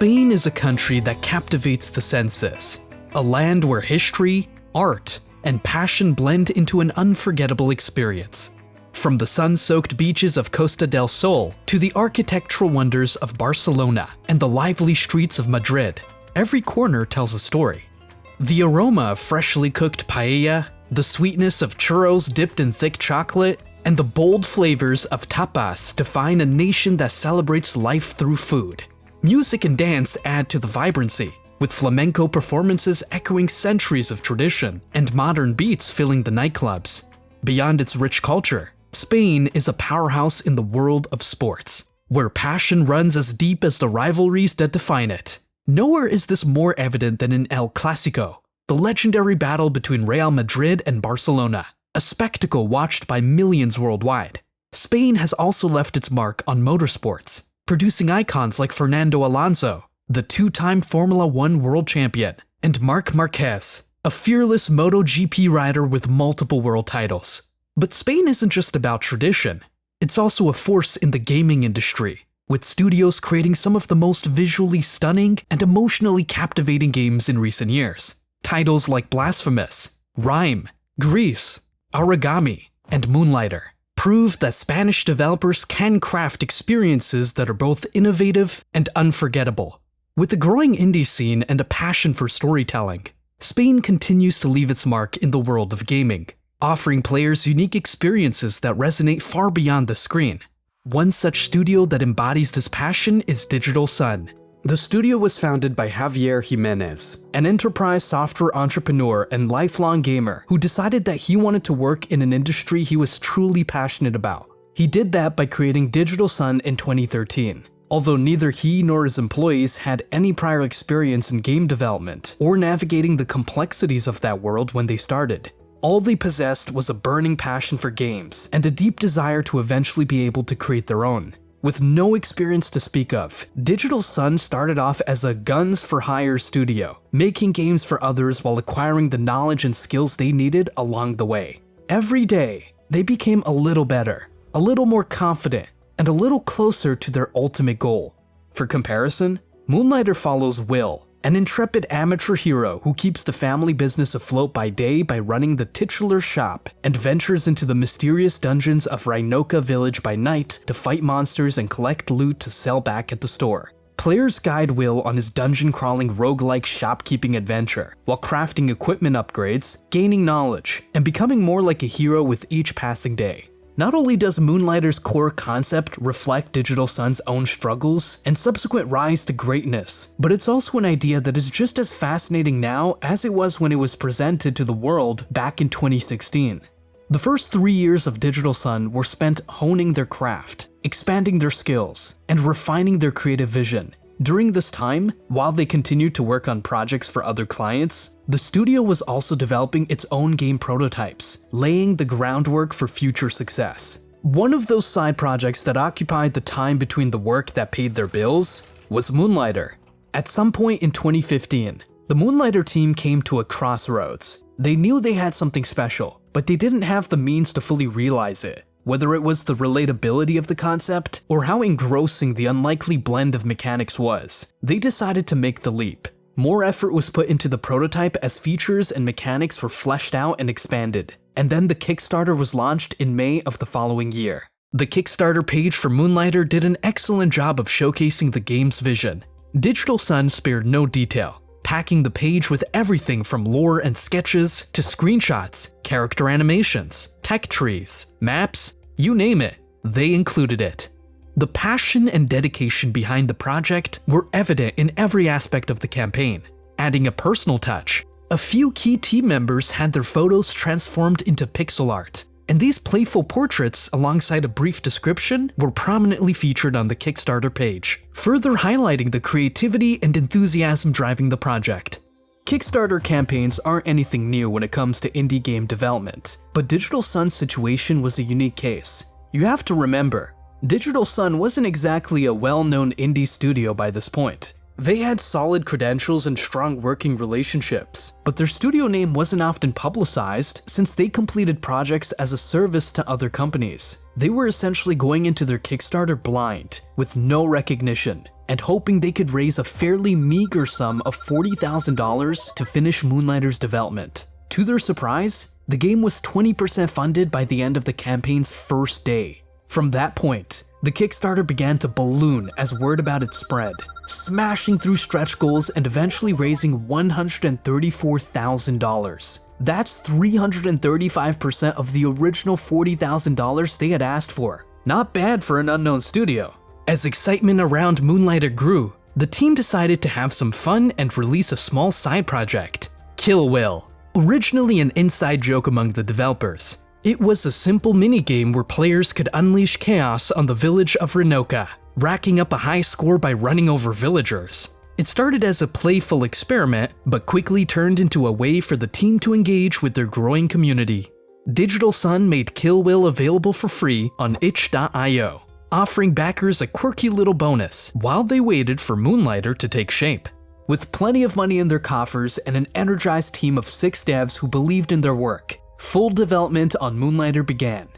Spain is a country that captivates the senses, a land where history, art, and passion blend into an unforgettable experience. From the sun-soaked beaches of Costa del Sol to the architectural wonders of Barcelona and the lively streets of Madrid, every corner tells a story. The aroma of freshly cooked paella, the sweetness of churros dipped in thick chocolate, and the bold flavors of tapas define a nation that celebrates life through food. Music and dance add to the vibrancy, with flamenco performances echoing centuries of tradition and modern beats filling the nightclubs. Beyond its rich culture, Spain is a powerhouse in the world of sports, where passion runs as deep as the rivalries that define it. Nowhere is this more evident than in El Clásico, the legendary battle between Real Madrid and Barcelona, a spectacle watched by millions worldwide. Spain has also left its mark on motorsports, producing icons like Fernando Alonso, the two-time Formula One world champion, and Marc Marquez, a fearless MotoGP rider with multiple world titles. But Spain isn't just about tradition, it's also a force in the gaming industry, with studios creating some of the most visually stunning and emotionally captivating games in recent years. Titles like Blasphemous, Rime, Grease, Origami, and Moonlighter prove that Spanish developers can craft experiences that are both innovative and unforgettable. With a growing indie scene and a passion for storytelling, Spain continues to leave its mark in the world of gaming, offering players unique experiences that resonate far beyond the screen. One such studio that embodies this passion is Digital Sun. The studio was founded by Javier Jimenez, an enterprise software entrepreneur and lifelong gamer who decided that he wanted to work in an industry he was truly passionate about. He did that by creating Digital Sun in 2013. Although neither he nor his employees had any prior experience in game development or navigating the complexities of that world when they started. All they possessed was a burning passion for games and a deep desire to eventually be able to create their own. With no experience to speak of, Digital Sun started off as a guns-for-hire studio, making games for others while acquiring the knowledge and skills they needed along the way. Every day, they became a little better, a little more confident, and a little closer to their ultimate goal. For comparison, Moonlighter follows Will, an intrepid amateur hero who keeps the family business afloat by day by running the titular shop and ventures into the mysterious dungeons of Rhinoka Village by night to fight monsters and collect loot to sell back at the store. Players guide Will on his dungeon-crawling roguelike shopkeeping adventure, while crafting equipment upgrades, gaining knowledge, and becoming more like a hero with each passing day. Not only does Moonlighter's core concept reflect Digital Sun's own struggles and subsequent rise to greatness, but it's also an idea that is just as fascinating now as it was when it was presented to the world back in 2016. The first 3 years of Digital Sun were spent honing their craft, expanding their skills, and refining their creative vision. During this time, while they continued to work on projects for other clients, the studio was also developing its own game prototypes, laying the groundwork for future success. One of those side projects that occupied the time between the work that paid their bills was Moonlighter. At some point in 2015, the Moonlighter team came to a crossroads. They knew they had something special, but they didn't have the means to fully realize it. Whether it was the relatability of the concept or how engrossing the unlikely blend of mechanics was, they decided to make the leap. More effort was put into the prototype as features and mechanics were fleshed out and expanded, and then the Kickstarter was launched in May of the following year. The Kickstarter page for Moonlighter did an excellent job of showcasing the game's vision. Digital Sun spared no detail, packing the page with everything from lore and sketches to screenshots, character animations, tech trees, maps, you name it, they included it. The passion and dedication behind the project were evident in every aspect of the campaign. Adding a personal touch, a few key team members had their photos transformed into pixel art, and these playful portraits, alongside a brief description, were prominently featured on the Kickstarter page, further highlighting the creativity and enthusiasm driving the project. Kickstarter campaigns aren't anything new when it comes to indie game development, but Digital Sun's situation was a unique case. You have to remember, Digital Sun wasn't exactly a well-known indie studio by this point. They had solid credentials and strong working relationships, but their studio name wasn't often publicized since they completed projects as a service to other companies. They were essentially going into their Kickstarter blind, with no recognition. and hoping they could raise a fairly meager sum of $40,000 to finish Moonlighter's development. To their surprise, the game was 20% funded by the end of the campaign's first day. From that point, the Kickstarter began to balloon as word about it spread, smashing through stretch goals and eventually raising $134,000. That's 335% of the original $40,000 they had asked for. Not bad for an unknown studio. As excitement around Moonlighter grew, the team decided to have some fun and release a small side project, Kill Will. Originally an inside joke among the developers, it was a simple minigame where players could unleash chaos on the village of Renoka, racking up a high score by running over villagers. It started as a playful experiment, but quickly turned into a way for the team to engage with their growing community. Digital Sun made Kill Will available for free on itch.io, offering backers a quirky little bonus while they waited for Moonlighter to take shape. With plenty of money in their coffers and an energized team of 6 devs who believed in their work, full development on Moonlighter began.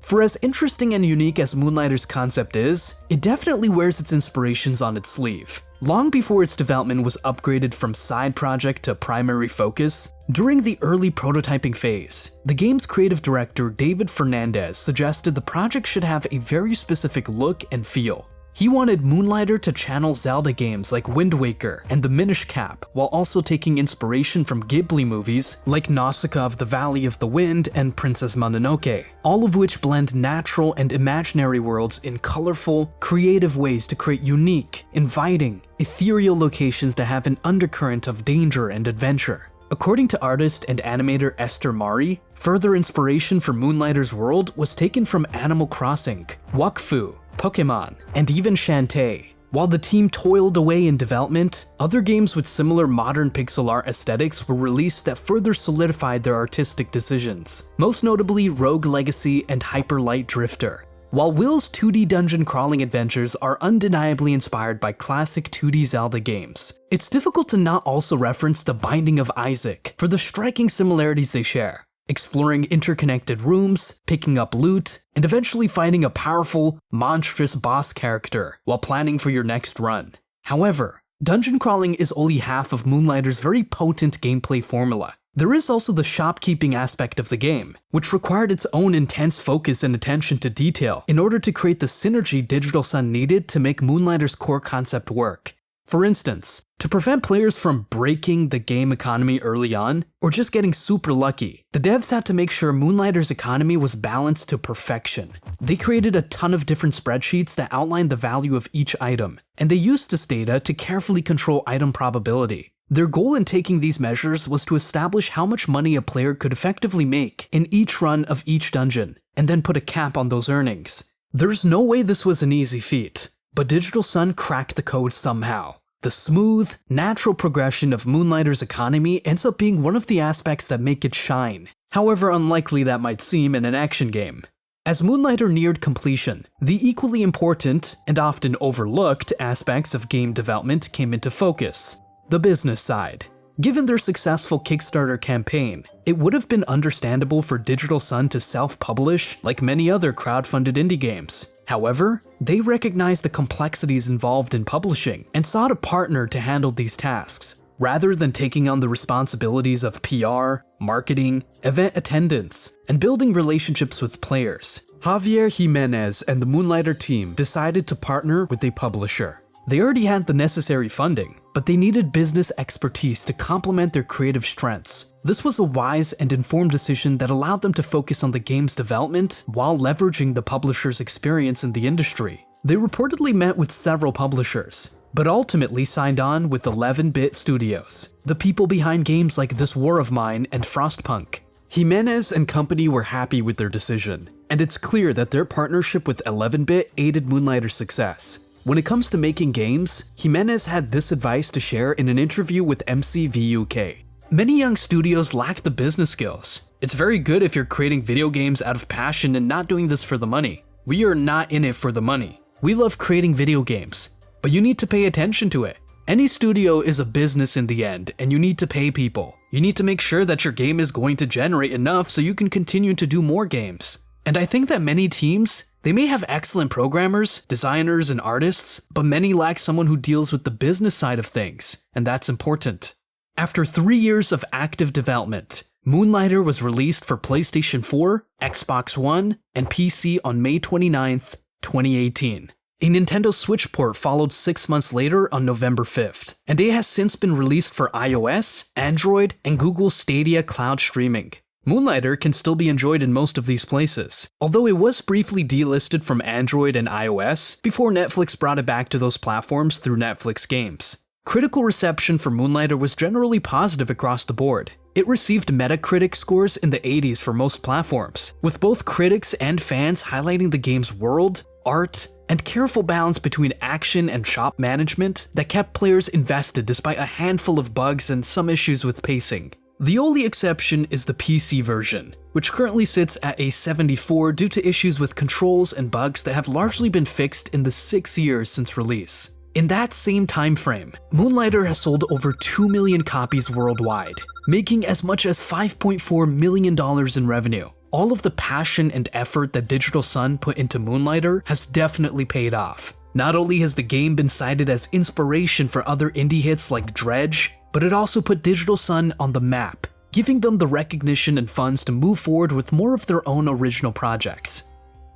For as interesting and unique as Moonlighter's concept is, it definitely wears its inspirations on its sleeve. Long before its development was upgraded from side project to primary focus, during the early prototyping phase, the game's creative director David Fernandez suggested the project should have a very specific look and feel. He wanted Moonlighter to channel Zelda games like Wind Waker and the Minish Cap, while also taking inspiration from Ghibli movies like Nausicaa of the Valley of the Wind and Princess Mononoke, all of which blend natural and imaginary worlds in colorful, creative ways to create unique, inviting, ethereal locations that have an undercurrent of danger and adventure. According to artist and animator Esther Mari, further inspiration for Moonlighter's world was taken from Animal Crossing, Wakfu, Pokemon, and even Shantae. While the team toiled away in development, other games with similar modern pixel art aesthetics were released that further solidified their artistic decisions, most notably Rogue Legacy and Hyper Light Drifter. While Will's 2D dungeon crawling adventures are undeniably inspired by classic 2D Zelda games, it's difficult to not also reference The Binding of Isaac for the striking similarities they share. Exploring interconnected rooms, picking up loot, and eventually finding a powerful, monstrous boss character while planning for your next run. However, dungeon crawling is only half of Moonlighter's very potent gameplay formula. There is also the shopkeeping aspect of the game, which required its own intense focus and attention to detail in order to create the synergy Digital Sun needed to make Moonlighter's core concept work. For instance, to prevent players from breaking the game economy early on, or just getting super lucky, the devs had to make sure Moonlighter's economy was balanced to perfection. They created a ton of different spreadsheets that outlined the value of each item, and they used this data to carefully control item probability. Their goal in taking these measures was to establish how much money a player could effectively make in each run of each dungeon, and then put a cap on those earnings. There's no way this was an easy feat, but Digital Sun cracked the code somehow. The smooth, natural progression of Moonlighter's economy ends up being one of the aspects that make it shine, however unlikely that might seem in an action game. As Moonlighter neared completion, the equally important and often overlooked aspects of game development came into focus: the business side. Given their successful Kickstarter campaign, it would have been understandable for Digital Sun to self-publish like many other crowdfunded indie games. However, they recognized the complexities involved in publishing and sought a partner to handle these tasks, rather than taking on the responsibilities of PR, marketing, event attendance, and building relationships with players. Javier Jimenez and the Moonlighter team decided to partner with a publisher. They already had the necessary funding, but they needed business expertise to complement their creative strengths. This was a wise and informed decision that allowed them to focus on the game's development while leveraging the publisher's experience in the industry. They reportedly met with several publishers, but ultimately signed on with 11-Bit Studios, the people behind games like This War of Mine and Frostpunk. Jimenez and company were happy with their decision, and it's clear that their partnership with 11-Bit aided Moonlighter's success. When it comes to making games, Jimenez had this advice to share in an interview with MCV UK. Many young studios lack the business skills. It's very good if you're creating video games out of passion and not doing this for the money. We are not in it for the money. We love creating video games, but you need to pay attention to it. Any studio is a business in the end, and you need to pay people. You need to make sure that your game is going to generate enough so you can continue to do more games. And I think that many teams, they may have excellent programmers, designers, and artists, but many lack someone who deals with the business side of things, and that's important. After 3 years of active development, Moonlighter was released for PlayStation 4, Xbox One, and PC on May 29th, 2018. A Nintendo Switch port followed 6 months later on November 5th, and it has since been released for iOS, Android, and Google Stadia cloud streaming. Moonlighter can still be enjoyed in most of these places, although it was briefly delisted from Android and iOS before Netflix brought it back to those platforms through Netflix Games. Critical reception for Moonlighter was generally positive across the board. It received Metacritic scores in the 80s for most platforms, with both critics and fans highlighting the game's world, art, and careful balance between action and shop management that kept players invested despite a handful of bugs and some issues with pacing. The only exception is the PC version, which currently sits at a 74 due to issues with controls and bugs that have largely been fixed in the 6 years since release. In that same time frame, Moonlighter has sold over 2 million copies worldwide, making as much as $5.4 million in revenue. All of the passion and effort that Digital Sun put into Moonlighter has definitely paid off. Not only has the game been cited as inspiration for other indie hits like Dredge, but it also put Digital Sun on the map, giving them the recognition and funds to move forward with more of their own original projects.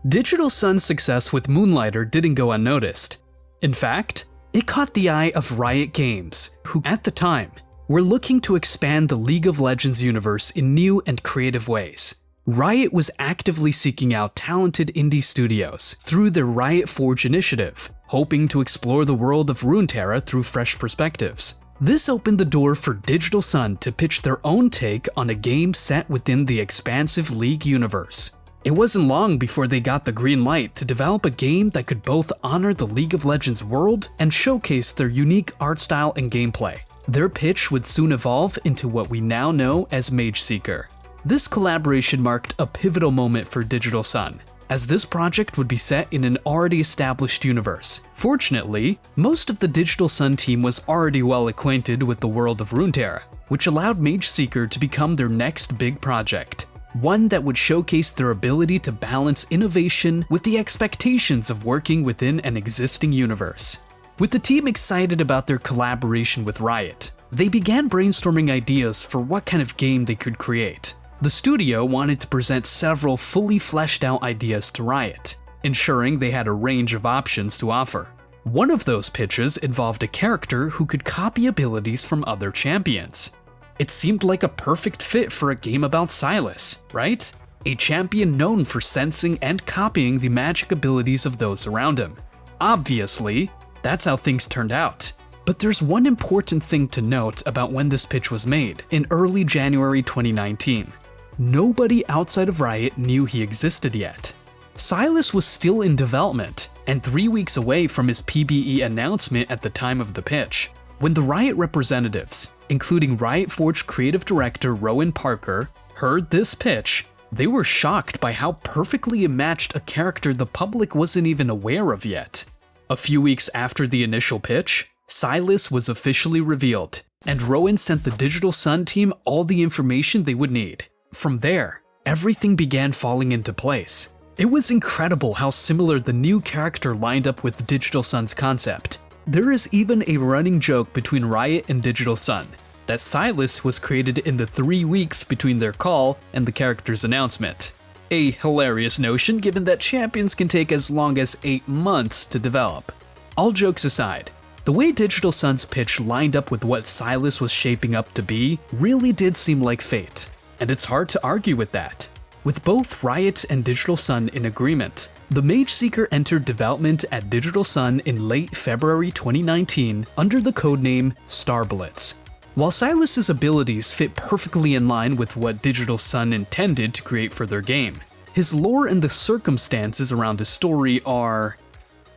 Digital Sun's success with Moonlighter didn't go unnoticed. In fact, it caught the eye of Riot Games, who at the time were looking to expand the League of Legends universe in new and creative ways. Riot was actively seeking out talented indie studios through their Riot Forge initiative, hoping to explore the world of Runeterra through fresh perspectives. This opened the door for Digital Sun to pitch their own take on a game set within the expansive League universe. It wasn't long before they got the green light to develop a game that could both honor the League of Legends world and showcase their unique art style and gameplay. Their pitch would soon evolve into what we now know as Mageseeker. This collaboration marked a pivotal moment for Digital Sun, as this project would be set in an already established universe. Fortunately, most of the Digital Sun team was already well acquainted with the world of Runeterra, which allowed Mageseeker to become their next big project, one that would showcase their ability to balance innovation with the expectations of working within an existing universe. With the team excited about their collaboration with Riot, they began brainstorming ideas for what kind of game they could create. The studio wanted to present several fully fleshed out ideas to Riot, ensuring they had a range of options to offer. One of those pitches involved a character who could copy abilities from other champions. It seemed like a perfect fit for a game about Sylas, right? A champion known for sensing and copying the magic abilities of those around him. Obviously, that's how things turned out. But there's one important thing to note about when this pitch was made, in early January 2019. Nobody outside of Riot knew he existed yet. Sylas was still in development, and 3 weeks away from his PBE announcement at the time of the pitch. When the Riot representatives, including Riot Forge creative director Rowan Parker, heard this pitch, they were shocked by how perfectly it matched a character the public wasn't even aware of yet. A few weeks after the initial pitch, Sylas was officially revealed, and Rowan sent the Digital Sun team all the information they would need. From there, everything began falling into place. It was incredible how similar the new character lined up with Digital Sun's concept. There is even a running joke between Riot and Digital Sun that Sylas was created in the 3 weeks between their call and the character's announcement. A hilarious notion given that champions can take as long as 8 months to develop. All jokes aside, the way Digital Sun's pitch lined up with what Sylas was shaping up to be really did seem like fate. And it's hard to argue with that. With both Riot and Digital Sun in agreement, the Mageseeker entered development at Digital Sun in late February 2019 under the codename Starblitz. While Sylas's abilities fit perfectly in line with what Digital Sun intended to create for their game, his lore and the circumstances around his story are,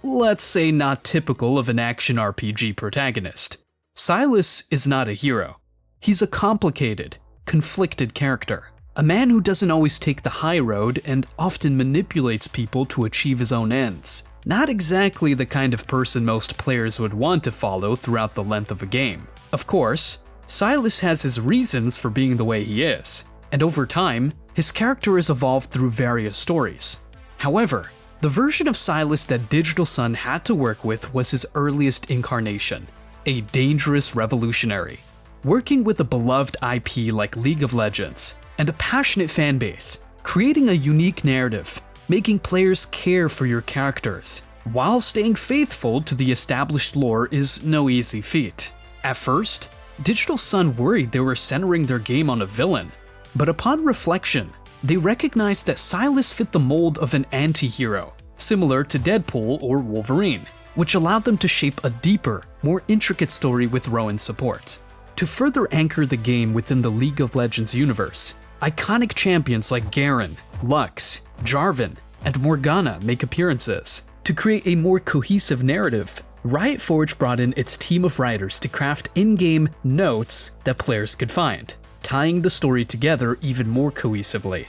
let's say, not typical of an action RPG protagonist. Sylas is not a hero. He's a complicated, conflicted character. A man who doesn't always take the high road and often manipulates people to achieve his own ends. Not exactly the kind of person most players would want to follow throughout the length of a game. Of course, Sylas has his reasons for being the way he is, and over time, his character is evolved through various stories. However, the version of Silas that Digital Sun had to work with was his earliest incarnation, a dangerous revolutionary. Working with a beloved IP like League of Legends and a passionate fanbase, creating a unique narrative, making players care for your characters, while staying faithful to the established lore is no easy feat. At first, Digital Sun worried they were centering their game on a villain, but upon reflection, they recognized that Silas fit the mold of an anti-hero, similar to Deadpool or Wolverine, which allowed them to shape a deeper, more intricate story with Rowan's support. To further anchor the game within the League of Legends universe, iconic champions like Garen, Lux, Jarvan, and Morgana make appearances. To create a more cohesive narrative, Riot Forge brought in its team of writers to craft in-game notes that players could find, tying the story together even more cohesively.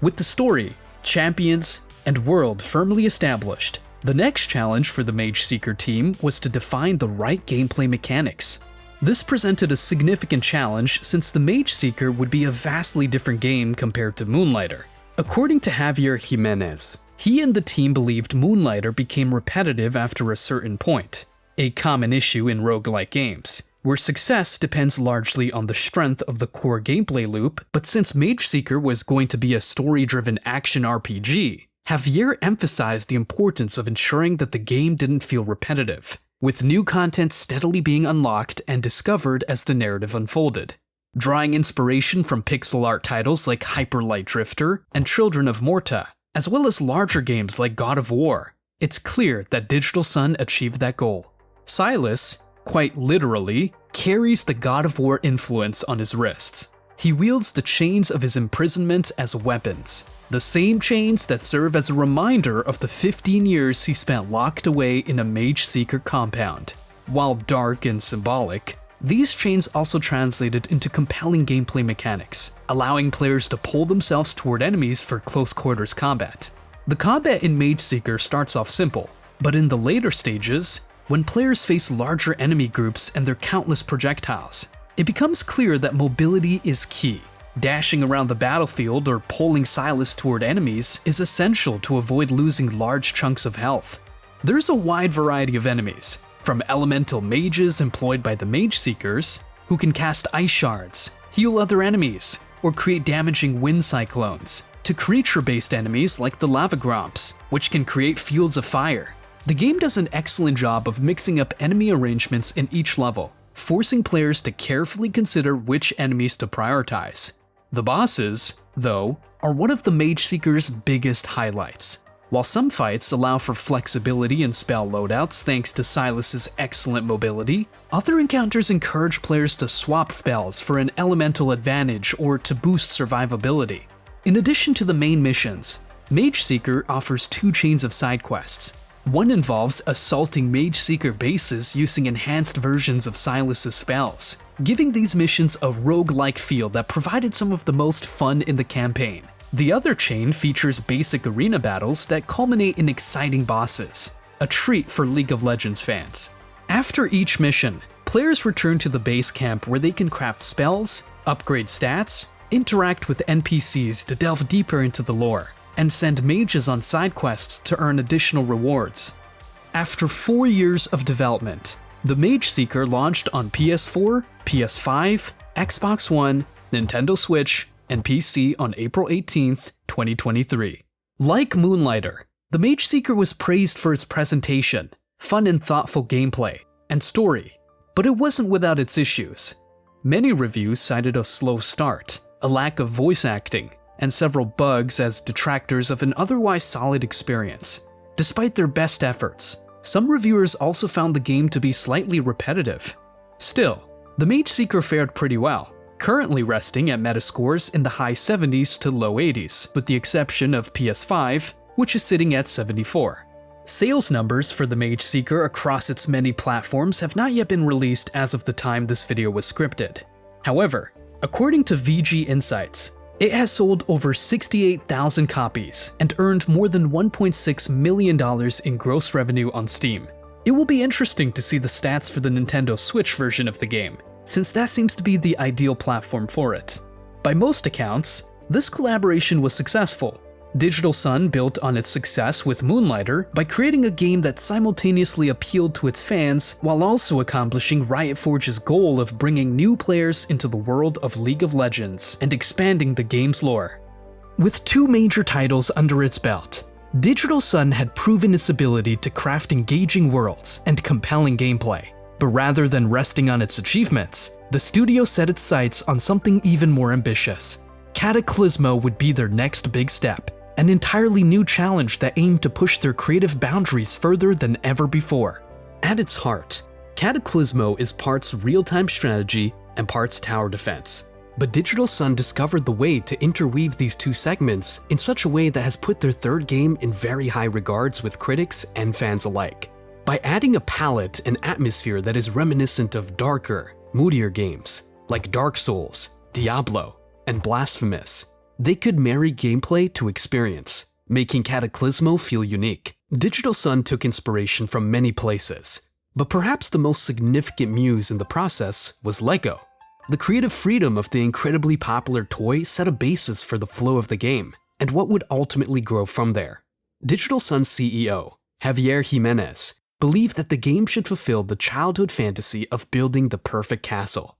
With the story, champions, and world firmly established, the next challenge for the Mageseeker team was to define the right gameplay mechanics. This presented a significant challenge since the Mageseeker would be a vastly different game compared to Moonlighter. According to Javier Jimenez, he and the team believed Moonlighter became repetitive after a certain point, a common issue in roguelike games, where success depends largely on the strength of the core gameplay loop, but since Mageseeker was going to be a story-driven action RPG, Javier emphasized the importance of ensuring that the game didn't feel repetitive, with new content steadily being unlocked and discovered as the narrative unfolded. Drawing inspiration from pixel art titles like Hyper Light Drifter and Children of Morta, as well as larger games like God of War, it's clear that Digital Sun achieved that goal. Silas, quite literally, carries the God of War influence on his wrists. He wields the chains of his imprisonment as weapons, the same chains that serve as a reminder of the 15 years he spent locked away in a Mageseeker compound. While dark and symbolic, these chains also translated into compelling gameplay mechanics, allowing players to pull themselves toward enemies for close quarters combat. The combat in Mageseeker starts off simple, but in the later stages, when players face larger enemy groups and their countless projectiles, it becomes clear that mobility is key. Dashing around the battlefield or pulling Silas toward enemies is essential to avoid losing large chunks of health. There's a wide variety of enemies, from elemental mages employed by the Mageseekers, who can cast ice shards, heal other enemies, or create damaging wind cyclones, to creature-based enemies like the lava gromps, which can create fields of fire. The game does an excellent job of mixing up enemy arrangements in each level, forcing players to carefully consider which enemies to prioritize. The bosses, though, are one of the Mageseeker's biggest highlights. While some fights allow for flexibility in spell loadouts thanks to Silas's excellent mobility, other encounters encourage players to swap spells for an elemental advantage or to boost survivability. In addition to the main missions, Mageseeker offers two chains of side quests. One involves assaulting Mageseeker bases using enhanced versions of Silas's spells, giving these missions a roguelike feel that provided some of the most fun in the campaign. The other chain features basic arena battles that culminate in exciting bosses, a treat for League of Legends fans. After each mission, players return to the base camp where they can craft spells, upgrade stats, interact with NPCs to delve deeper into the lore, and send mages on side quests to earn additional rewards. After 4 years of development, the Mageseeker launched on PS4, PS5, Xbox One, Nintendo Switch, and PC on April 18th, 2023. Like Moonlighter, the Mageseeker was praised for its presentation, fun and thoughtful gameplay, and story, but it wasn't without its issues. Many reviews cited a slow start, a lack of voice acting, and several bugs as detractors of an otherwise solid experience. Despite their best efforts, some reviewers also found the game to be slightly repetitive. Still, the Mageseeker fared pretty well, currently resting at metascores in the high 70s to low 80s, with the exception of PS5, which is sitting at 74. Sales numbers for the Mageseeker across its many platforms have not yet been released as of the time this video was scripted. However, according to VG Insights, it has sold over 68,000 copies and earned more than $1.6 million in gross revenue on Steam. It will be interesting to see the stats for the Nintendo Switch version of the game, since that seems to be the ideal platform for it. By most accounts, This collaboration was successful. Digital Sun built on its success with Moonlighter by creating a game that simultaneously appealed to its fans while also accomplishing Riot Forge's goal of bringing new players into the world of League of Legends and expanding the game's lore. With 2 major titles under its belt, Digital Sun had proven its ability to craft engaging worlds and compelling gameplay. But rather than resting on its achievements, the studio set its sights on something even more ambitious. Cataclismo would be their next big step, an entirely new challenge that aimed to push their creative boundaries further than ever before. At its heart, Cataclismo is parts real-time strategy and parts tower defense. But Digital Sun discovered the way to interweave these 2 segments in such a way that has put their 3rd game in very high regards with critics and fans alike. By adding a palette and atmosphere that is reminiscent of darker, moodier games like Dark Souls, Diablo, and Blasphemous, they could marry gameplay to experience, making Cataclismo feel unique. Digital Sun took inspiration from many places, but perhaps the most significant muse in the process was LEGO. The creative freedom of the incredibly popular toy set a basis for the flow of the game, and what would ultimately grow from there. Digital Sun's CEO, Javier Jimenez, believed that the game should fulfill the childhood fantasy of building the perfect castle.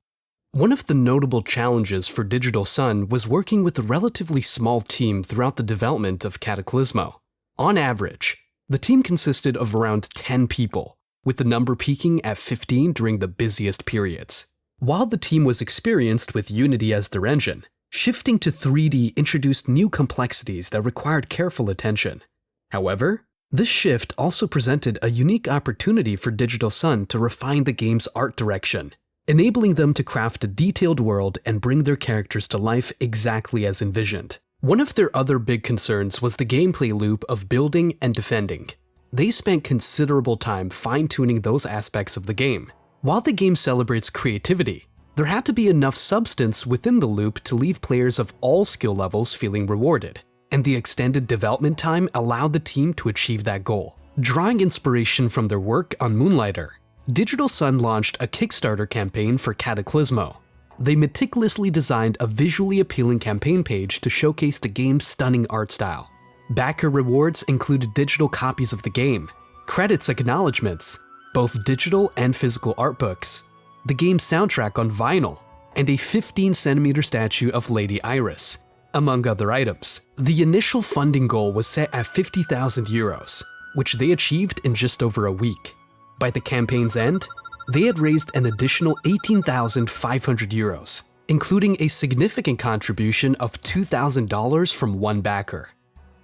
One of the notable challenges for Digital Sun was working with a relatively small team throughout the development of Cataclismo. On average, the team consisted of around 10 people, with the number peaking at 15 during the busiest periods. While the team was experienced with Unity as their engine, shifting to 3D introduced new complexities that required careful attention. However, this shift also presented a unique opportunity for Digital Sun to refine the game's art direction, enabling them to craft a detailed world and bring their characters to life exactly as envisioned. One of their other big concerns was the gameplay loop of building and defending. They spent considerable time fine-tuning those aspects of the game. While the game celebrates creativity, there had to be enough substance within the loop to leave players of all skill levels feeling rewarded, and the extended development time allowed the team to achieve that goal. Drawing inspiration from their work on Moonlighter, Digital Sun launched a Kickstarter campaign for Cataclismo. They meticulously designed a visually appealing campaign page to showcase the game's stunning art style. Backer rewards included digital copies of the game, credits acknowledgements, both digital and physical art books, the game's soundtrack on vinyl, and a 15-centimeter statue of Lady Iris, among other items. The initial funding goal was set at €50,000, which they achieved in just over a week. By the campaign's end, they had raised an additional €18,500, including a significant contribution of $2,000 from one backer.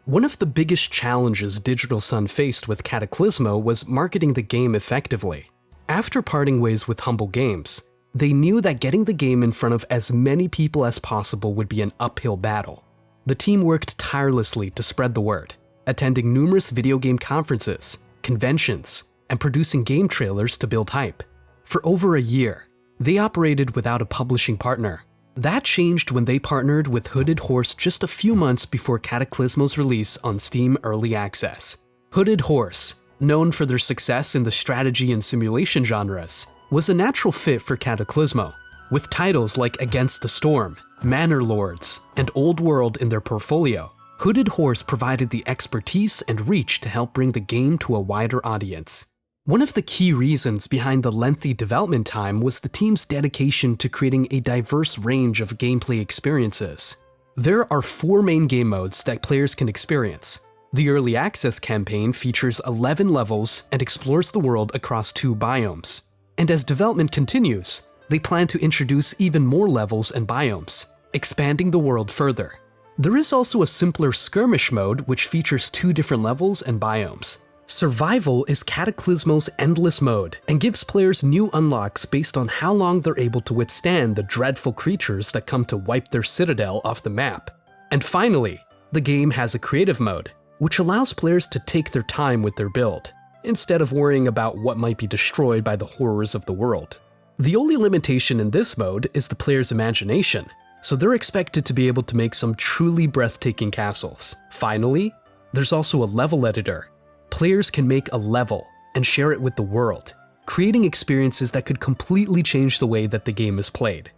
One of the biggest challenges Digital Sun faced with Cataclismo was marketing the game effectively. After parting ways with Humble Games, they knew that getting the game in front of as many people as possible would be an uphill battle. The team worked tirelessly to spread the word, attending numerous video game conferences, conventions, and producing game trailers to build hype. For over a year, they operated without a publishing partner. That changed when they partnered with Hooded Horse just a few months before Cataclismo's release on Steam Early Access. Hooded Horse, known for their success in the strategy and simulation genres, was a natural fit for Cataclismo. With titles like Against the Storm, Manor Lords, and Old World in their portfolio, Hooded Horse provided the expertise and reach to help bring the game to a wider audience. One of the key reasons behind the lengthy development time was the team's dedication to creating a diverse range of gameplay experiences. There are 4 main game modes that players can experience. The Early Access campaign features 11 levels and explores the world across 2 biomes. And as development continues, they plan to introduce even more levels and biomes, expanding the world further. There is also a simpler skirmish mode which features 2 different levels and biomes. Survival is Cataclismo's endless mode and gives players new unlocks based on how long they're able to withstand the dreadful creatures that come to wipe their citadel off the map. And finally, the game has a creative mode, which allows players to take their time with their build, instead of worrying about what might be destroyed by the horrors of the world. The only limitation in this mode is the player's imagination, so they're expected to be able to make some truly breathtaking castles. Finally, there's also a level editor. Players can make a level and share it with the world, creating experiences that could completely change the way that the game is played.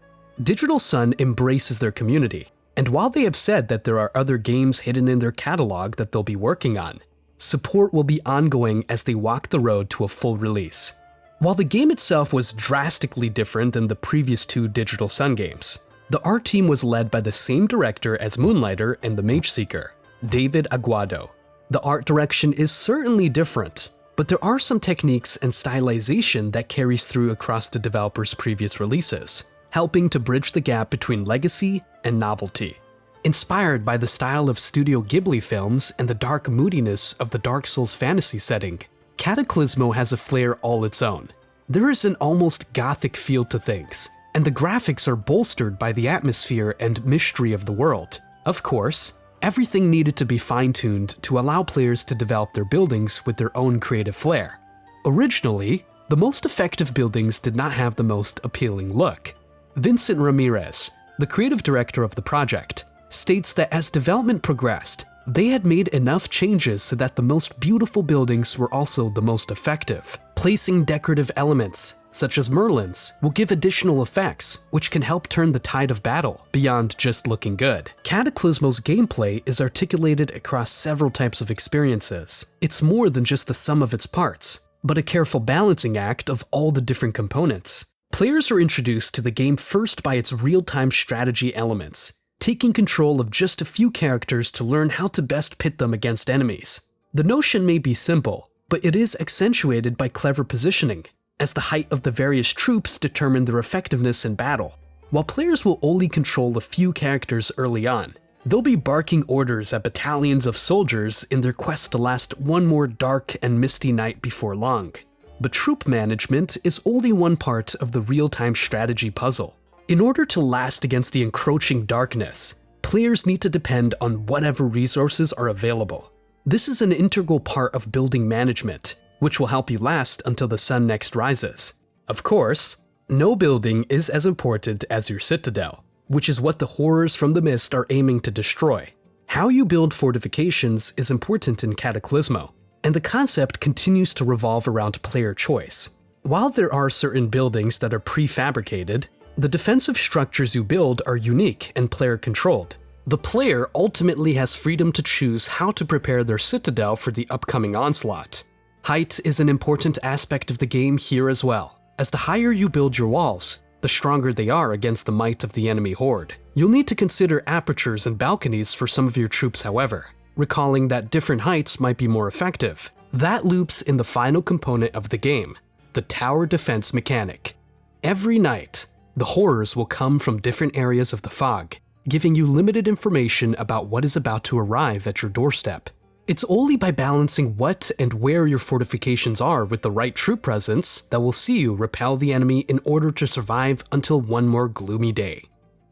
Digital Sun embraces their community, And while they have said that there are other games hidden in their catalog that they'll be working on, support will be ongoing as they walk the road to a full release. While the game itself was drastically different than the previous 2 Digital Sun games, the art team was led by the same director as Moonlighter and the Mageseeker, David Aguado. The art direction is certainly different, but there are some techniques and stylization that carries through across the developer's previous releases, helping to bridge the gap between legacy and novelty. Inspired by the style of Studio Ghibli films and the dark moodiness of the Dark Souls fantasy setting, Cataclismo has a flair all its own. There is an almost gothic feel to things, and the graphics are bolstered by the atmosphere and mystery of the world. Of course, everything needed to be fine-tuned to allow players to develop their buildings with their own creative flair. Originally, the most effective buildings did not have the most appealing look. Vincent Ramirez, the creative director of the project, states that as development progressed, they had made enough changes so that the most beautiful buildings were also the most effective. Placing decorative elements, such as Merlins, will give additional effects, which can help turn the tide of battle beyond just looking good. Cataclismo's gameplay is articulated across several types of experiences. It's more than just the sum of its parts, but a careful balancing act of all the different components. Players are introduced to the game first by its real-time strategy elements, taking control of just a few characters to learn how to best pit them against enemies. The notion may be simple, but it is accentuated by clever positioning, as the height of the various troops determine their effectiveness in battle. While players will only control a few characters early on, they'll be barking orders at battalions of soldiers in their quest to last one more dark and misty night before long. But troop management is only one part of the real-time strategy puzzle. In order to last against the encroaching darkness, players need to depend on whatever resources are available. This is an integral part of building management, which will help you last until the sun next rises. Of course, no building is as important as your citadel, which is what the horrors from the mist are aiming to destroy. How you build fortifications is important in Cataclismo, and the concept continues to revolve around player choice. While there are certain buildings that are prefabricated, the defensive structures you build are unique and player-controlled. The player ultimately has freedom to choose how to prepare their citadel for the upcoming onslaught. Height is an important aspect of the game here as well, as the higher you build your walls, the stronger they are against the might of the enemy horde. You'll need to consider apertures and balconies for some of your troops, however, recalling that different heights might be more effective. That loops in the final component of the game, the tower defense mechanic. Every night, the horrors will come from different areas of the fog, giving you limited information about what is about to arrive at your doorstep. It's only by balancing what and where your fortifications are with the right troop presence that will see you repel the enemy in order to survive until one more gloomy day.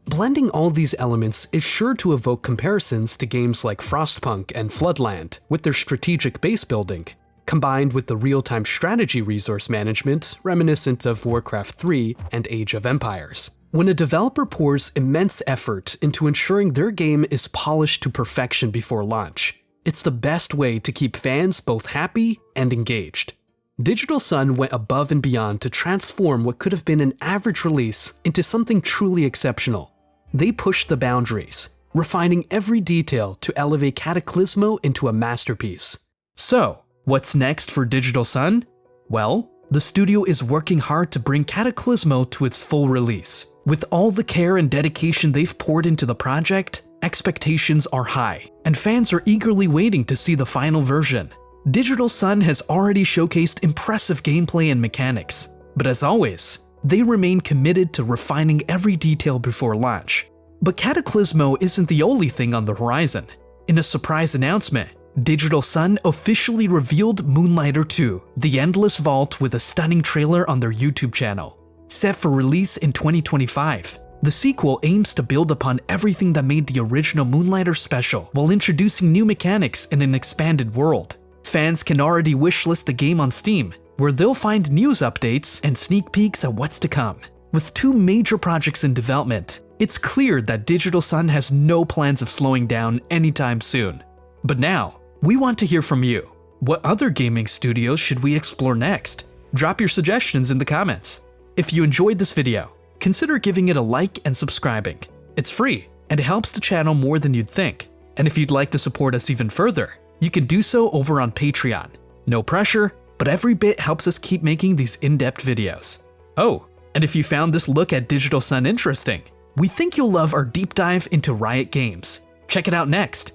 Blending all these elements is sure to evoke comparisons to games like Frostpunk and Floodland with their strategic base building, combined with the real-time strategy resource management reminiscent of Warcraft 3 and Age of Empires. When a developer pours immense effort into ensuring their game is polished to perfection before launch, it's the best way to keep fans both happy and engaged. Digital Sun went above and beyond to transform what could have been an average release into something truly exceptional. They pushed the boundaries, refining every detail to elevate Cataclismo into a masterpiece. So, what's next for Digital Sun? Well, the studio is working hard to bring Cataclismo to its full release. With all the care and dedication they've poured into the project, expectations are high, and fans are eagerly waiting to see the final version. Digital Sun has already showcased impressive gameplay and mechanics, but as always, they remain committed to refining every detail before launch. But Cataclismo isn't the only thing on the horizon. In a surprise announcement, Digital Sun officially revealed Moonlighter 2, The Endless Vault, with a stunning trailer on their YouTube channel. Set for release in 2025, the sequel aims to build upon everything that made the original Moonlighter special while introducing new mechanics in an expanded world. Fans can already wishlist the game on Steam, where they'll find news updates and sneak peeks at what's to come. With 2 major projects in development, it's clear that Digital Sun has no plans of slowing down anytime soon. But now, we want to hear from you. What other gaming studios should we explore next? Drop your suggestions in the comments. If you enjoyed this video, consider giving it a like and subscribing. It's free, and it helps the channel more than you'd think. And if you'd like to support us even further, you can do so over on Patreon. No pressure, but every bit helps us keep making these in-depth videos. Oh, and if you found this look at Digital Sun interesting, we think you'll love our deep dive into Riot games. Check it out next.